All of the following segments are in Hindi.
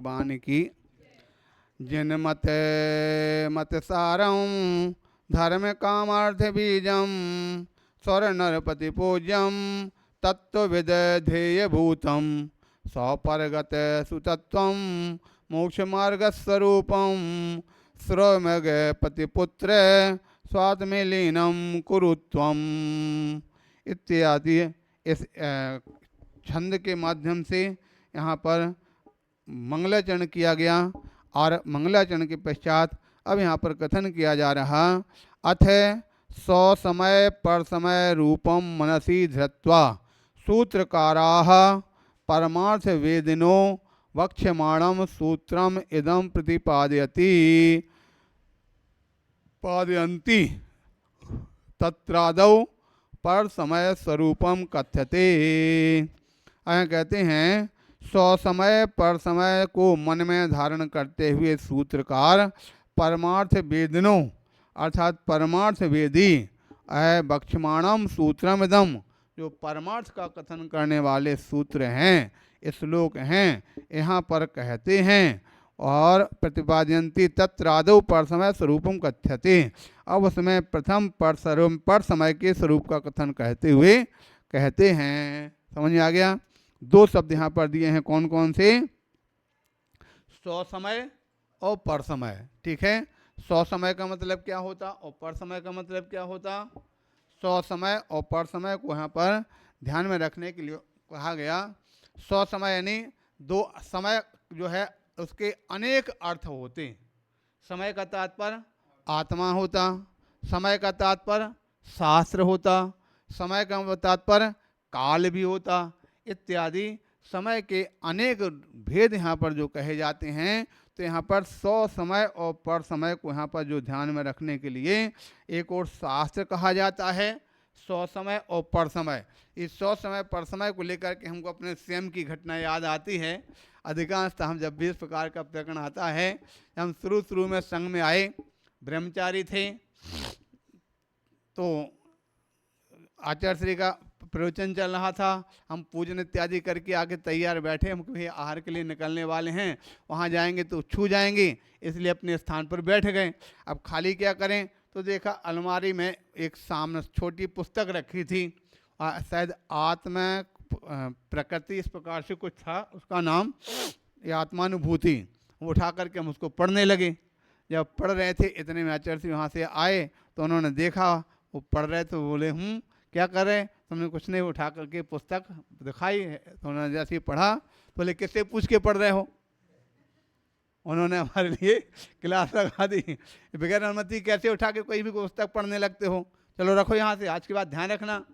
बान की। जिन मत सारम धर्म कामार्थ बीजम स्वर नरपति पूज्यम तत्वविद ध्येय भूतम सौपरगत सुतत्वम मोक्ष मार्ग स्वरूपम श्रोमग पतिपुत्र स्वात्म लीनम कुरुत्वम इत्यादि। इस छंद के माध्यम से यहाँ पर मंगलाचरण किया गया और मंगलाचरण के पश्चात अब यहाँ पर कथन किया जा रहा। अथ सौ समय पर समय रूपम मनसी धृत्वा सूत्रकाराः परमार्थ वेदिनो वक्ष्यमाणं सूत्रम इदं पादयन्ति तत्रादौ पर समय स्वरूपम कथ्यते। कहते हैं 100 समय पर समय को मन में धारण करते हुए सूत्रकार परमार्थ वेदिनो अर्थात परमार्थ वेदी बक्षमाणम सूत्रमिदम जो परमार्थ का कथन करने वाले सूत्र हैं, श्लोक हैं, यहाँ पर कहते हैं। और प्रतिपादयन्ति तत्रादौ पर समय स्वरूपम कथ्यते। अब उसमें प्रथम पर समय के स्वरूप का कथन कहते हुए कहते हैं। समझ में आ गया? दो शब्द यहाँ पर दिए हैं, कौन कौन से? 100 समय और पर समय। ठीक है, 100 समय का मतलब क्या होता और पर समय का मतलब क्या होता? 100 समय और पर समय को यहाँ पर ध्यान में रखने के लिए कहा गया। 100 समय यानी दो समय जो है उसके अनेक अर्थ होते। समय का तात्पर्य आत्मा होता, समय का तात्पर्य शास्त्र होता, समय का तात्पर्य काल भी होता इत्यादि। समय के अनेक भेद यहाँ पर जो कहे जाते हैं, तो यहाँ पर 100 समय और पर समय को यहाँ पर जो ध्यान में रखने के लिए एक और शास्त्र कहा जाता है 100 समय और पर समय। इस 100 समय पर समय को लेकर के हमको अपने स्वयं की घटना याद आती है। अधिकांशतः हम जब भी इस प्रकार का प्रकरण आता है, हम शुरू में संघ में आए, ब्रह्मचारी थे, तो आचार्य श्री का प्रवचन चल रहा था, हम पूजन इत्यादि करके आगे तैयार बैठे, हम कभी आहार के लिए निकलने वाले हैं, वहाँ जाएंगे तो छू जाएंगे, इसलिए अपने स्थान पर बैठ गए। अब खाली क्या करें, तो देखा अलमारी में एक सामने छोटी पुस्तक रखी थी, शायद आत्मा प्रकृति इस प्रकार से कुछ था, उसका नाम ये आत्मानुभूति। उठा करके हम उसको पढ़ने लगे। जब पढ़ रहे थे इतने में आचार्य जी वहाँ से आए, तो उन्होंने देखा वो पढ़ रहे, तो बोले क्या कर रहे? तुमने कुछ नहीं, उठा करके पुस्तक दिखाई है। तो उन्होंने जैसे ही पढ़ा, बोले किससे पूछ के पढ़ रहे हो? उन्होंने हमारे लिए क्लास लगा दी, बगैर अनुमति कैसे उठा के कोई भी पुस्तक पढ़ने लगते हो? चलो रखो यहाँ से, आज के बाद ध्यान रखना।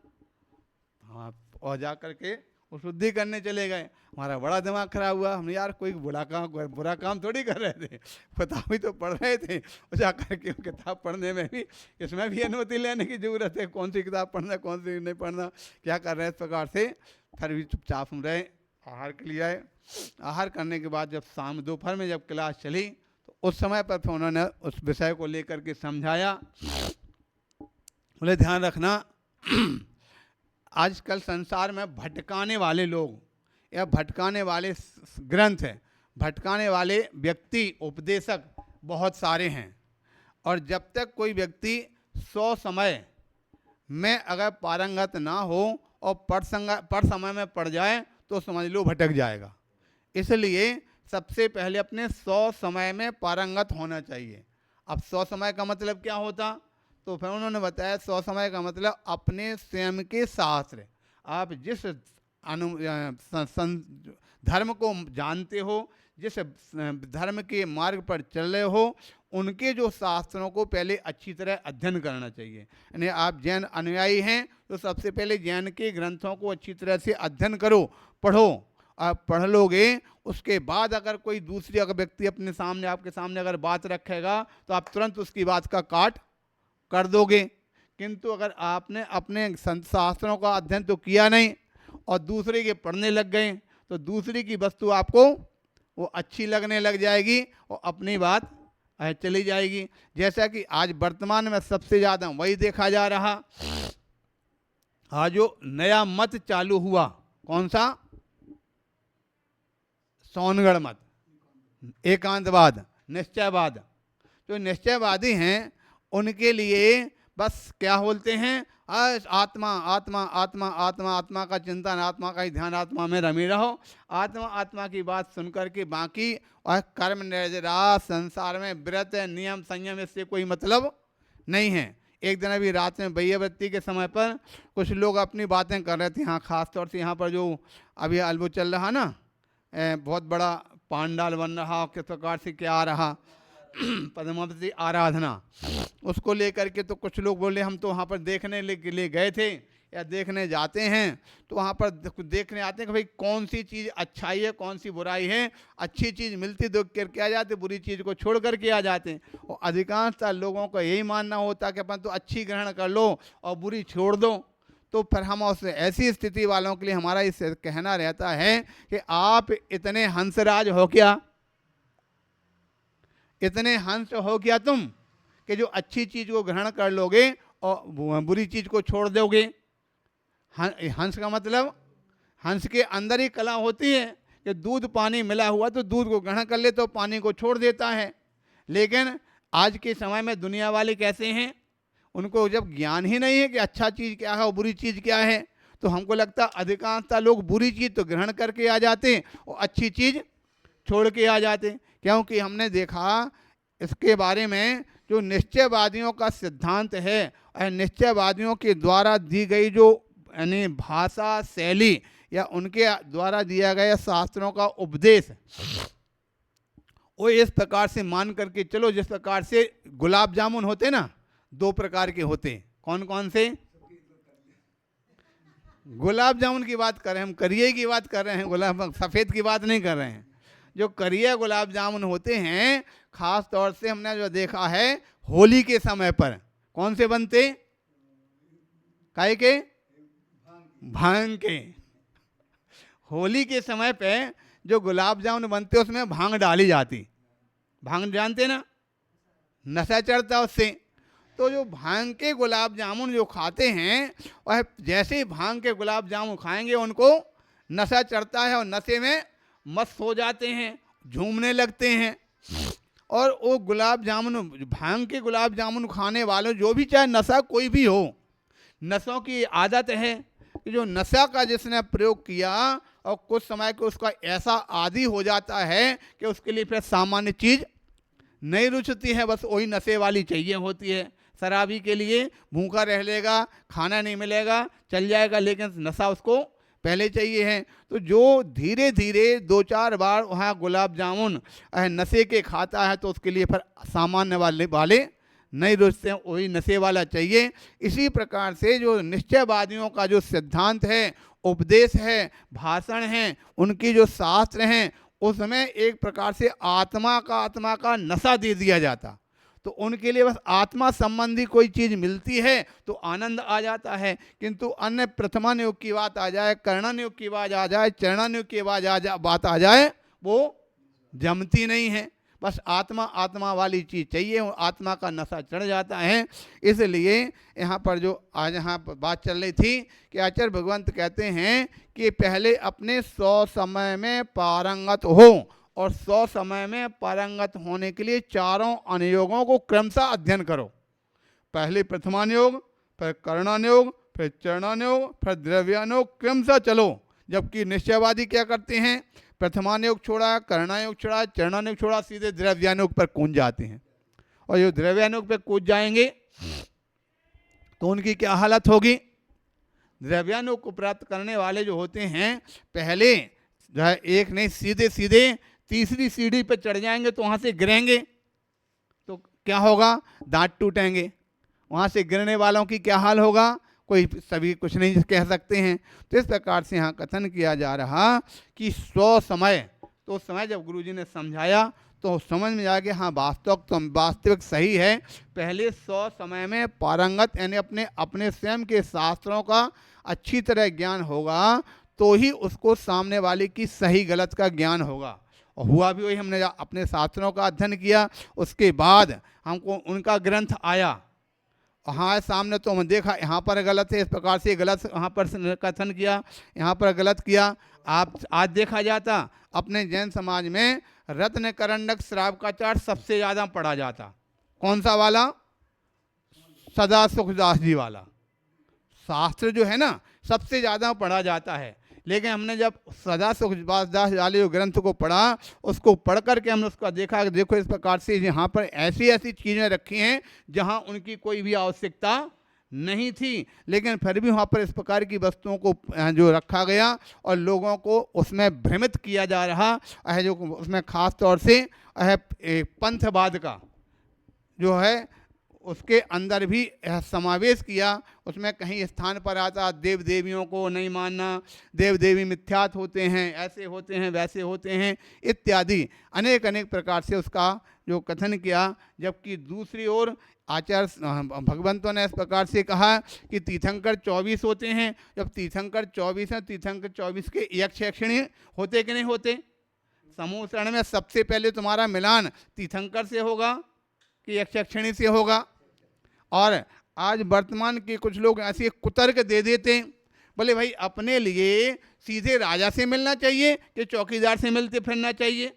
हाँ, और जा करके वो शुद्धि करने चले गए। हमारा बड़ा दिमाग खराब हुआ, हम यार कोई बुरा काम थोड़ी कर रहे थे, किताब ही तो पढ़ रहे थे। और जा करके किताब पढ़ने में भी, इसमें भी अनुमति लेने की जरूरत है, कौन सी किताब पढ़ना कौन सी नहीं पढ़ना, क्या कर रहे हैं। इस प्रकार से फिर भी चुपचाप हम रहे, आहार के लिए आए। आहार करने के बाद जब शाम दोपहर में जब क्लास चली, तो उस समय पर फिर उन्होंने उस विषय को लेकर के समझाया। बोले ध्यान रखना, आजकल संसार में भटकाने वाले लोग या भटकाने वाले ग्रंथ हैं, भटकाने वाले व्यक्ति उपदेशक बहुत सारे हैं। और जब तक कोई व्यक्ति 100 समय में अगर पारंगत ना हो और पर समय में पड़ जाए, तो समझ लो भटक जाएगा। इसलिए सबसे पहले अपने 100 समय में पारंगत होना चाहिए। अब 100 समय का मतलब क्या होता? तो फिर उन्होंने बताया 100 समय का मतलब अपने स्वयं के शास्त्र, आप जिस धर्म को जानते हो, जिस धर्म के मार्ग पर चल रहे हो, उनके जो शास्त्रों को पहले अच्छी तरह अध्ययन करना चाहिए। यानी आप जैन अनुयायी हैं, तो सबसे पहले जैन के ग्रंथों को अच्छी तरह से अध्ययन करो, पढ़ो। आप पढ़ लोगे, उसके बाद अगर कोई दूसरी अगर व्यक्ति अपने सामने आपके सामने अगर बात रखेगा, तो आप तुरंत उसकी बात का काट कर दोगे। किंतु अगर आपने अपने शास्त्रों का अध्ययन तो किया नहीं और दूसरे के पढ़ने लग गए, तो दूसरे की वस्तु आपको वो अच्छी लगने लग जाएगी और अपनी बात चली जाएगी। जैसा कि आज वर्तमान में सबसे ज़्यादा वही देखा जा रहा। आज जो नया मत चालू हुआ, कौन सा? सोनगढ़ मत। एकांतवाद, निश्चयवाद। जो निश्चयवादी हैं उनके लिए बस क्या बोलते हैं, आत्मा आत्मा आत्मा आत्मा, आत्मा का चिंतन, आत्मा का ही ध्यान, आत्मा में रमे रहो। आत्मा आत्मा की बात सुनकर के बाकी और कर्म निर्जरा, संसार में व्रत नियम संयम, इससे कोई मतलब नहीं है। एक दिन अभी रात में बैयवृत्ति के समय पर कुछ लोग अपनी बातें कर रहे थे। यहाँ खास तौर से यहाँ पर जो अभी अल्बो चल रहा ना, बहुत बड़ा पांडाल बन रहा, किस प्रकार से क्या आ रहा, पद्मावती आराधना, उसको लेकर के तो कुछ लोग बोले हम तो वहाँ पर देखने के लिए गए थे या देखने जाते हैं, तो वहाँ पर देखने आते हैं कि भाई कौन सी चीज़ अच्छाई है, कौन सी बुराई है। अच्छी चीज़ मिलती देख करके आ जाते, बुरी चीज़ को छोड़ करके आ जाते हैं। और अधिकांशतः लोगों को यही मानना होता कि अपन तो अच्छी ग्रहण कर लो और बुरी छोड़ दो। तो फिर हम उससे ऐसी स्थिति वालों के लिए हमारा इससे कहना रहता है कि आप इतने हंसराज हो क्या, इतने हंस हो क्या तुम कि जो अच्छी चीज़ को ग्रहण कर लोगे और बुरी चीज़ को छोड़ दोगे। हंस का मतलब, हंस के अंदर ही कला होती है कि दूध पानी मिला हुआ तो दूध को ग्रहण कर ले तो पानी को छोड़ देता है। लेकिन आज के समय में दुनिया वाले कैसे हैं, उनको जब ज्ञान ही नहीं है कि अच्छा चीज़ क्या है और बुरी चीज़ क्या है, तो हमको लगता अधिकांशतः लोग बुरी चीज़ तो ग्रहण करके आ जाते और अच्छी चीज़ छोड़ के आ जाते। क्योंकि हमने देखा इसके बारे में जो निश्चयवादियों का सिद्धांत है और निश्चयवादियों के द्वारा दी गई जो यानी भाषा शैली या उनके द्वारा दिया गया शास्त्रों का उपदेश, वो इस प्रकार से मान करके चलो जिस प्रकार से गुलाब जामुन होते ना, दो प्रकार के होते। कौन कौन से? गुलाब जामुन की बात कर रहे हैं हम, करिए की बात कर रहे हैं, गुलाब सफ़ेद की बात नहीं कर रहे हैं। जो करिया गुलाब जामुन होते हैं, खास तौर से हमने जो देखा है होली के समय पर, कौन से बनते? काहे के? भांग के। होली के समय पे जो गुलाब जामुन बनते उसमें भांग डाली जाती। भांग जानते ना, नशा चढ़ता उससे। तो जो भांग के गुलाब जामुन जो खाते हैं, वह जैसे ही भांग के गुलाब जामुन खाएंगे उनको नशा चढ़ता है और नशे में मस्त हो जाते हैं, झूमने लगते हैं। और वो गुलाब जामुन, भांग के गुलाब जामुन खाने वालों, जो भी चाहे नशा कोई भी हो, नशों की आदत है कि जो नशा का जिसने प्रयोग किया और कुछ समय को उसका ऐसा आदी हो जाता है कि उसके लिए फिर सामान्य चीज़ नहीं रुचती है, बस वही नशे वाली चाहिए होती है। शराबी के लिए भूखा रह लेगा, खाना नहीं मिलेगा, चल जाएगा, लेकिन नशा उसको पहले चाहिए है। तो जो धीरे धीरे 2-4 बार वहाँ गुलाब जामुन नशे के खाता है तो उसके लिए फिर सामान्य वाले नहीं रुचते हैं, वही नशे वाला चाहिए। इसी प्रकार से जो निश्चयवादियों का जो सिद्धांत है, उपदेश है, भाषण है, उनकी जो शास्त्र हैं, उसमें एक प्रकार से आत्मा का नशा दे दिया जाता। तो उनके लिए बस आत्मा संबंधी कोई चीज़ मिलती है तो आनंद आ जाता है, किंतु अन्य प्रथमान योग की बात आ जाए, कर्णन योग की बात आ जाए, चरणन योग की बात आ जाए, वो जमती नहीं है। बस आत्मा वाली चीज़ चाहिए, आत्मा का नशा चढ़ जाता है। इसलिए यहाँ पर जो आज यहाँ पर बात चल रही थी कि आचार्य भगवंत कहते हैं कि पहले अपने 100 समय में पारंगत हो, और 100 समय में पारंगत होने के लिए चारों अनुयोगों को क्रमशः अध्ययन करो। पहले प्रथमानुयोग, फिर कर्णानुयोग, फिर चरणानुयोग, फिर द्रव्यानुयोग, क्रमशः चलो। जबकि निश्चयवादी क्या करते हैं, प्रथमानुयोग छोड़ा, कर्णानुयोग छोड़ा, चरणानुयोग छोड़ा, सीधे द्रव्यानुयोग पर कूद जाते हैं। और जो द्रव्यानुयोग पर कूद जाएंगे तो उनकी क्या हालत होगी? द्रव्यानुयोग को प्राप्त करने वाले जो होते हैं, पहले जो है एक नहीं सीधे सीधे तीसरी सीढ़ी पर चढ़ जाएंगे तो वहाँ से गिरेंगे तो क्या होगा? दांत टूटेंगे। वहाँ से गिरने वालों की क्या हाल होगा? कोई सभी कुछ नहीं कह सकते हैं। तो इस प्रकार से यहाँ कथन किया जा रहा कि 100 समय, तो उस समय जब गुरुजी ने समझाया तो समझ में आ गया, हाँ वास्तविक सही है। पहले 100 समय में पारंगत यानी अपने स्वयं के शास्त्रों का अच्छी तरह ज्ञान होगा तो ही उसको सामने वाले की सही गलत का ज्ञान होगा। और हुआ भी वही, हमने अपने शास्त्रों का अध्ययन किया, उसके बाद हमको उनका ग्रंथ आया हाँ सामने तो हम देखा यहाँ पर गलत है, इस प्रकार से गलत यहाँ पर कथन किया, यहाँ पर गलत किया। आप आज देखा जाता अपने जैन समाज में रत्न करंडक श्रावकाचार सबसे ज़्यादा पढ़ा जाता। कौन सा वाला? सदा सुखदास जी वाला शास्त्र जो है ना सबसे ज़्यादा पढ़ा जाता है। लेकिन हमने जब सदा सुखदास वाले जो ग्रंथ को पढ़ा, उसको पढ़ करके हमने उसका देखा कि देखो इस प्रकार से यहाँ पर ऐसी ऐसी चीज़ें रखी हैं जहाँ उनकी कोई भी आवश्यकता नहीं थी, लेकिन फिर भी वहाँ पर इस प्रकार की वस्तुओं को जो रखा गया और लोगों को उसमें भ्रमित किया जा रहा है। जो उसमें खास तौर से पंथवाद का जो है उसके अंदर भी समावेश किया। उसमें कहीं स्थान पर आता देव देवियों को नहीं मानना, देव देवी मिथ्यात होते हैं, ऐसे होते हैं, वैसे होते हैं इत्यादि अनेक अनेक प्रकार से उसका जो कथन किया। जबकि दूसरी ओर आचार्य भगवंतों ने इस प्रकार से कहा कि तीर्थंकर 24 होते हैं। जब तीर्थंकर 24 हैं, तीर्थंकर 24 के यक्षयक्षिणी होते कि नहीं होते? समूह शरण में सबसे पहले तुम्हारा मिलान तीर्थंकर से होगा कि यक्षयक्षिणी से होगा? और आज वर्तमान के कुछ लोग ऐसे कुतर्क दे देते हैं, बोले भाई अपने लिए सीधे राजा से मिलना चाहिए कि चौकीदार से मिलते फिरना चाहिए।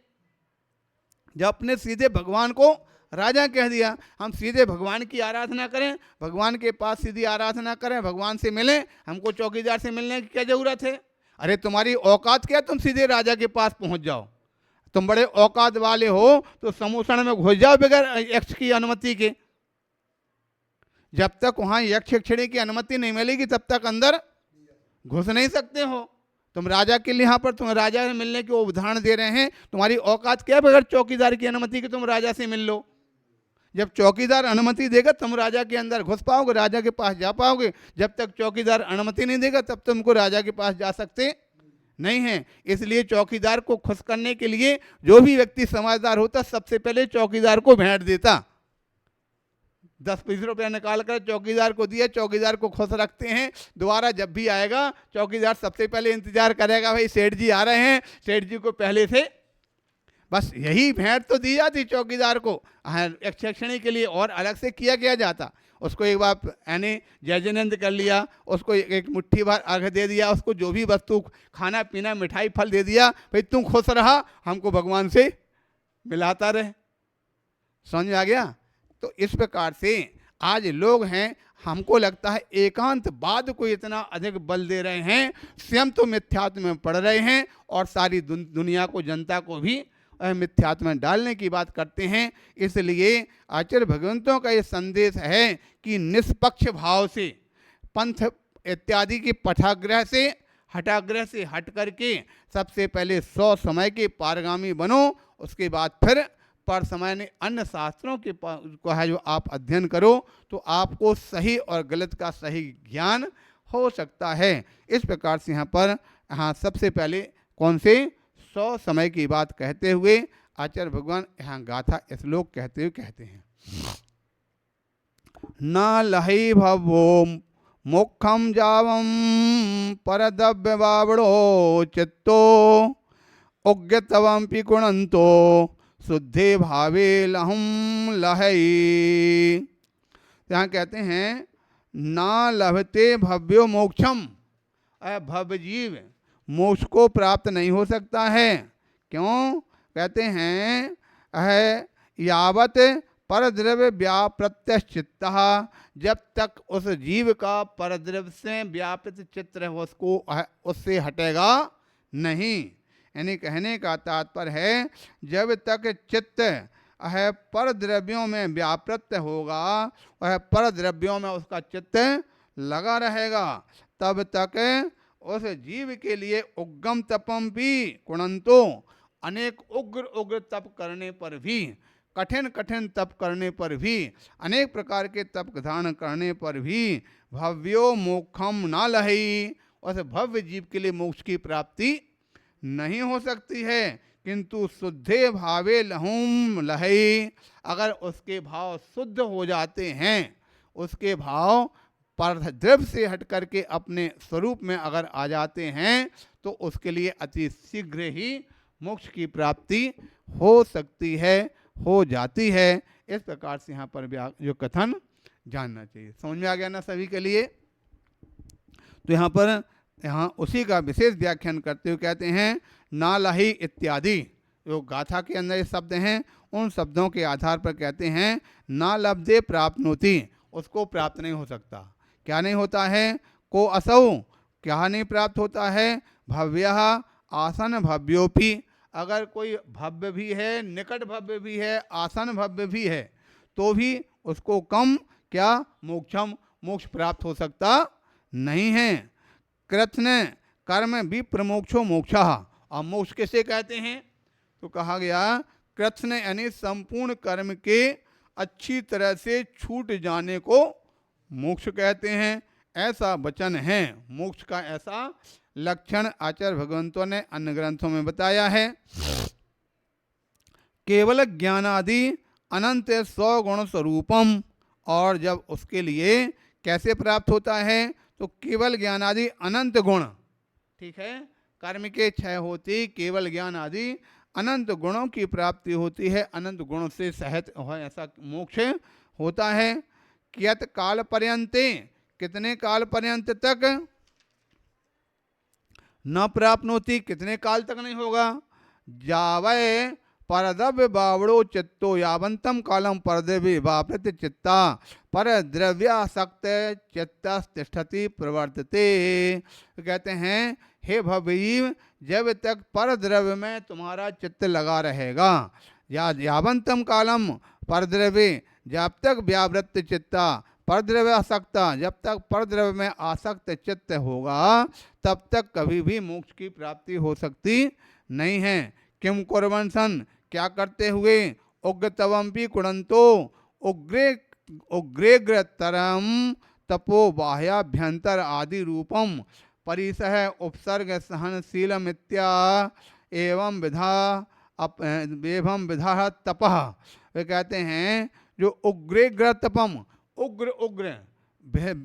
जब अपने सीधे भगवान को राजा कह दिया, हम सीधे भगवान की आराधना करें, भगवान के पास सीधी आराधना करें, भगवान से मिलें, हमको चौकीदार से मिलने की क्या ज़रूरत है? अरे तुम्हारी औकात क्या, तुम सीधे राजा के पास पहुंच जाओ? तुम बड़े औकात वाले हो तो समूषण में घुस जाओ बगैर यक्ष की अनुमति के। जब तक वहाँ यक्ष यक्षिणी की अनुमति नहीं मिलेगी तब तक अंदर घुस नहीं सकते हो। तुम राजा के लिए यहाँ पर तुम राजा से मिलने के उदाहरण दे रहे हैं, तुम्हारी औकात क्या बगैर चौकीदार की अनुमति के तुम राजा से मिल लो? जब चौकीदार अनुमति देगा तुम राजा के अंदर घुस पाओगे, राजा के पास जा पाओगे। जब तक चौकीदार अनुमति नहीं देगा तब तुमको राजा के पास जा सकते नहीं है। इसलिए चौकीदार को खुश करने के लिए जो भी व्यक्ति समझदार होता सबसे पहले चौकीदार को भेंट देता, 10-20 रुपया निकाल कर चौकीदार को दिया, चौकीदार को खुश रखते हैं। दोबारा जब भी आएगा चौकीदार सबसे पहले इंतजार करेगा, भाई सेठ जी आ रहे हैं, सेठ जी को पहले से बस यही भेंट तो दी जाती चौकीदार को यक्षयक्षिणी के लिए, और अलग से किया गया जाता। उसको एक बार यानी जयजनंद कर लिया, उसको एक मुट्ठी भर अर्घ दे दिया, उसको जो भी वस्तु खाना पीना मिठाई फल दे दिया, भाई तुम खुश रहा, हमको भगवान से मिलाता रहे। समझ में आ गया? तो इस प्रकार से आज लोग हैं, हमको लगता है एकांतवाद को इतना अधिक बल दे रहे हैं, स्वयं तो मिथ्यात्व में पड़ रहे हैं और सारी दुनिया को, जनता को भी मिथ्यात्व में डालने की बात करते हैं। इसलिए आचार्य भगवंतों का ये संदेश है कि निष्पक्ष भाव से पंथ इत्यादि के पठाग्रह से हटाग्रह से हट करके सबसे पहले 100 समय के पारगामी बनो, उसके बाद फिर पर समय ने अन्य शास्त्रों के को है जो आप अध्ययन करो तो आपको सही और गलत का सही ज्ञान हो सकता है। इस प्रकार से यहाँ पर सबसे पहले कौन से 100 समय की बात कहते हुए आचार्य भगवान यहाँ गाथा श्लोक कहते हुए कहते हैं, न लहि भवो मोक्षम जावम परदव्य बावड़ो चित्तो उग्यतवम पिकुणंतो शुद्धे भावे लहम लहई। यहाँ कहते हैं ना लभते भव्यो मोक्षम, भव्य जीव मोक्ष को प्राप्त नहीं हो सकता है। क्यों? कहते हैं यावत परद्रव्य व्यापृत्य चित्त, जब तक उस जीव का परद्रव्य से व्यापृत चित्त है उसको उससे हटेगा नहीं। यानी कहने का तात्पर्य है जब तक चित्त है पर द्रव्यों में व्यापृत होगा, वह पर द्रव्यों में उसका चित्त लगा रहेगा, तब तक उस जीव के लिए उग्गम तपम भी कुणंतो, अनेक उग्र उग्र तप करने पर भी, कठिन कठिन तप करने पर भी, अनेक प्रकार के तप धारण करने पर भी भव्यो मोक्षम न लही, उस भव्य जीव के लिए मोक्ष की प्राप्ति नहीं हो सकती है। किंतु शुद्धे भावे लहुम लहई, अगर उसके भाव शुद्ध हो जाते हैं, उसके भाव परद्रव्य से हट करके अपने स्वरूप में अगर आ जाते हैं तो उसके लिए अति शीघ्र ही मोक्ष की प्राप्ति हो सकती है, हो जाती है। इस प्रकार से यहाँ पर जो कथन जानना चाहिए। समझ में आ गया ना सभी के लिए? तो यहाँ उसी का विशेष व्याख्यान करते हुए कहते हैं ना लही इत्यादि, जो गाथा के अंदर ये शब्द हैं उन शब्दों के आधार पर कहते हैं ना लब्धे प्राप्नोति, उसको प्राप्त नहीं हो सकता। क्या नहीं होता है? को असौ, क्या नहीं प्राप्त होता है? भव्य आसन भव्योपि, अगर कोई भव्य भी है, निकट भव्य भी है, आसन भव्य भी है, तो भी उसको कम क्या मोक्षम, मोक्ष प्राप्त हो सकता नहीं है। कृत्न कर्म विप्रमोक्षो मोक्षः, और मोक्ष किसे कहते हैं? तो कहा गया कृत्न यानी संपूर्ण कर्म के अच्छी तरह से छूट जाने को मोक्ष कहते हैं, ऐसा वचन है। मोक्ष का ऐसा लक्षण आचार्य भगवंतों ने अन्य ग्रंथों में बताया है। केवल ज्ञानादि अनंत स्वगुण स्वरूपम, और जब उसके लिए कैसे प्राप्त होता है? तो केवल ज्ञान आदि अनंत गुण, ठीक है, कर्म के क्षय होती केवल ज्ञान आदि अनंत गुणों की प्राप्ति होती है, अनंत गुणों से सहित ऐसा मोक्ष होता है। कियत काल पर्यंते, कितने काल पर्यंत तक? न प्राप्त होती, कितने काल तक नहीं होगा? जावय परद्रव्य बावड़ो चित्तो यावंतम कालम परद्रव्य बावृत चित्ता पर द्रव्यासक्त चित्तस्तिष्ठति प्रवर्तते। कहते हैं हे भवजीव, जब तक पर द्रव्य में तुम्हारा चित्त लगा रहेगा, या यावंतम कालम परद्रव्य, जब तक व्यावृत्त चित्ता, परद्रव्य आसक्ता, जब तक परद्रव्य में आसक्त चित्त होगा तब तक कभी भी मोक्ष की प्राप्ति हो सकती नहीं है। किम कुर्वन् सन्, क्या करते हुए? उग्रतवम्पि कुणंतो उग्रेग्रतरम तपो बाह्याभ्यंतर आदि रूपम परिसह उपसर्ग सहनशीलमित्या एवं विधा तपः। वे कहते हैं जो उग्रेग्र तपम, उग्र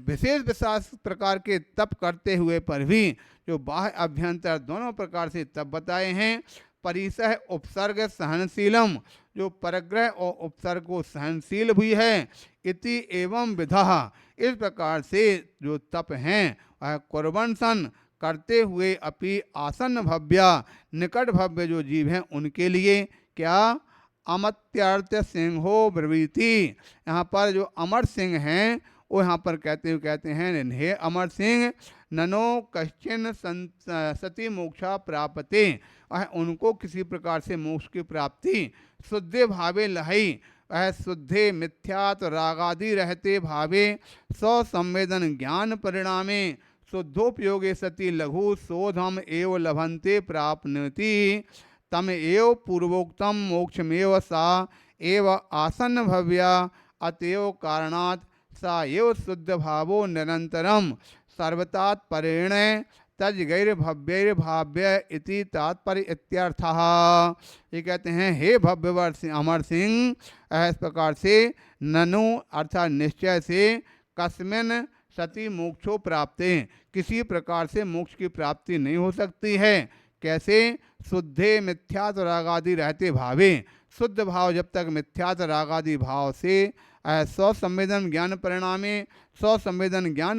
विशेष विशेष प्रकार के तप करते हुए पर भी जो बाह्य अभ्यंतर दोनों प्रकार से तप बताए हैं। परिसह उपसर्ग सहनशीलम, जो परग्रह और उपसर्ग को सहनशील भी है। इति एवं विधा, इस प्रकार से जो तप हैं वह कुर्वन् सन्, करते हुए अपि आसन्न भव्या, निकट भव्य जो जीव हैं उनके लिए। क्या? अमर्त्यार्थ सिंहो ब्रवीति, यहाँ पर जो अमर सिंह हैं वो यहाँ पर कहते हैं हे अमर सिंह, ननो कश्चिन सती मोक्षा प्राप्ते, उनको किसी प्रकार से मोक्ष की प्राप्ति शुद्धे भावे लहई, वह शुद्धे मिथ्यात रागादि रहते भावे स्व संवेदन ज्ञान परिणामे शुद्धोपयोगे सती लघु शोधम एव लभन्ते प्राप्नोति तम एव पूर्वोक्तम मोक्षमेव सा एव आसन्न भव्या अतएव कारणात् सा एव शुद्ध भावो निरंतरम सर्वतात्परेण तज गैर भाव्य इति तात्पर्य इत्यर्थः। ये कहते हैं हे भव्यवर अमर सिंह, इस प्रकार से ननु अर्थात निश्चय से कस्मिन सती मोक्षो प्राप्ते, किसी प्रकार से मोक्ष की प्राप्ति नहीं हो सकती है। कैसे? शुद्धे मिथ्यात रागादि रहते भावे, शुद्ध भाव जब तक मिथ्यात रागादि भाव से स्व संवेदन ज्ञान परिणामे, स्व संवेदन ज्ञान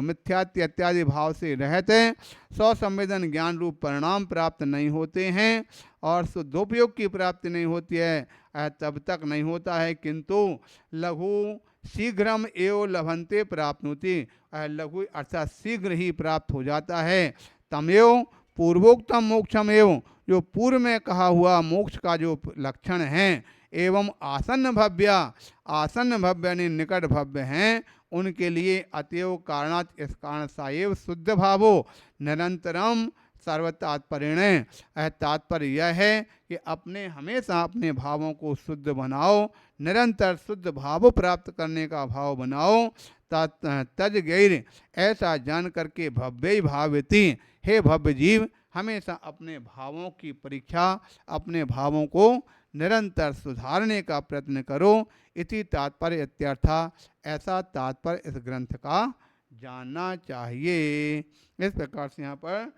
मिथ्यात्व इत्यादि भाव से रहते स्व संवेदन ज्ञान रूप परिणाम प्राप्त नहीं होते हैं और शुद्धोपयोग की प्राप्ति नहीं होती है, तब तक नहीं होता है। किंतु लघु शीघ्रम एव लभन्ते प्राप्नोति, लघु अर्थात शीघ्र ही प्राप्त हो जाता है। तमेव पूर्वोक्तम मोक्षम एवं, जो पूर्व में कहा हुआ मोक्ष का जो लक्षण है, एवं आसन्न भव्या, आसन्न भव्य यानी निकट भव्य हैं उनके लिए अतएव कारणात्, इस कारण साएव शुद्ध भावो निरंतरम सर्वतात्पर्य। तात्पर्य यह है कि अपने हमेशा अपने भावों को शुद्ध बनाओ, निरंतर शुद्ध भाव प्राप्त करने का भाव बनाओ। तज गैर, ऐसा जान करके भव्य भावती, हे भव्य जीव हमेशा अपने भावों की परीक्षा, अपने भावों को निरंतर सुधारने का प्रयत्न करो। इति तात्पर्य इत्यर्था, ऐसा तात्पर्य इस ग्रंथ का जानना चाहिए। इस प्रकार से यहाँ पर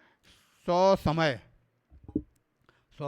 100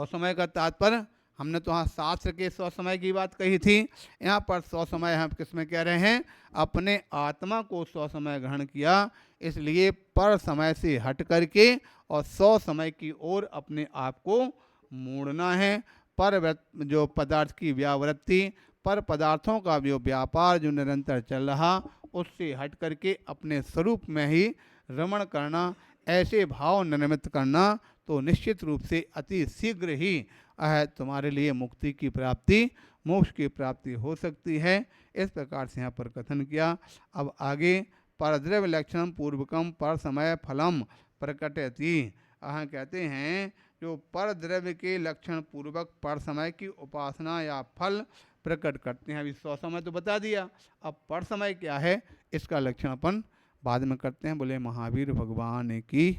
समय का तात्पर्य हमने तो हाँ शास्त्र के सौ समय की बात कही थी, यहाँ पर सौ समय हम किस में कह रहे हैं, अपने आत्मा को सौ समय ग्रहण किया, इसलिए पर समय से हट करके और सौ समय की ओर अपने आप को मोड़ना है। जो पदार्थ की व्यावृत्ति, पर पदार्थों का जो व्यापार जो निरंतर चल रहा, उससे हट करके अपने स्वरूप में ही रमण करना, ऐसे भाव निर्मित करना, तो निश्चित रूप से अति शीघ्र ही तुम्हारे लिए मुक्ति की प्राप्ति, मोक्ष की प्राप्ति हो सकती है। इस प्रकार से यहाँ पर कथन किया। अब आगे परद्रव्य लक्षण पूर्वकम पर समय फलम प्रकटयति। कहते हैं जो पर द्रव्य के लक्षण पूर्वक पर समय की उपासना या फल प्रकट करते हैं। अभी 100 समय तो बता दिया, अब पर समय क्या है इसका लक्षण अपन बाद में करते हैं। बोले महावीर भगवान की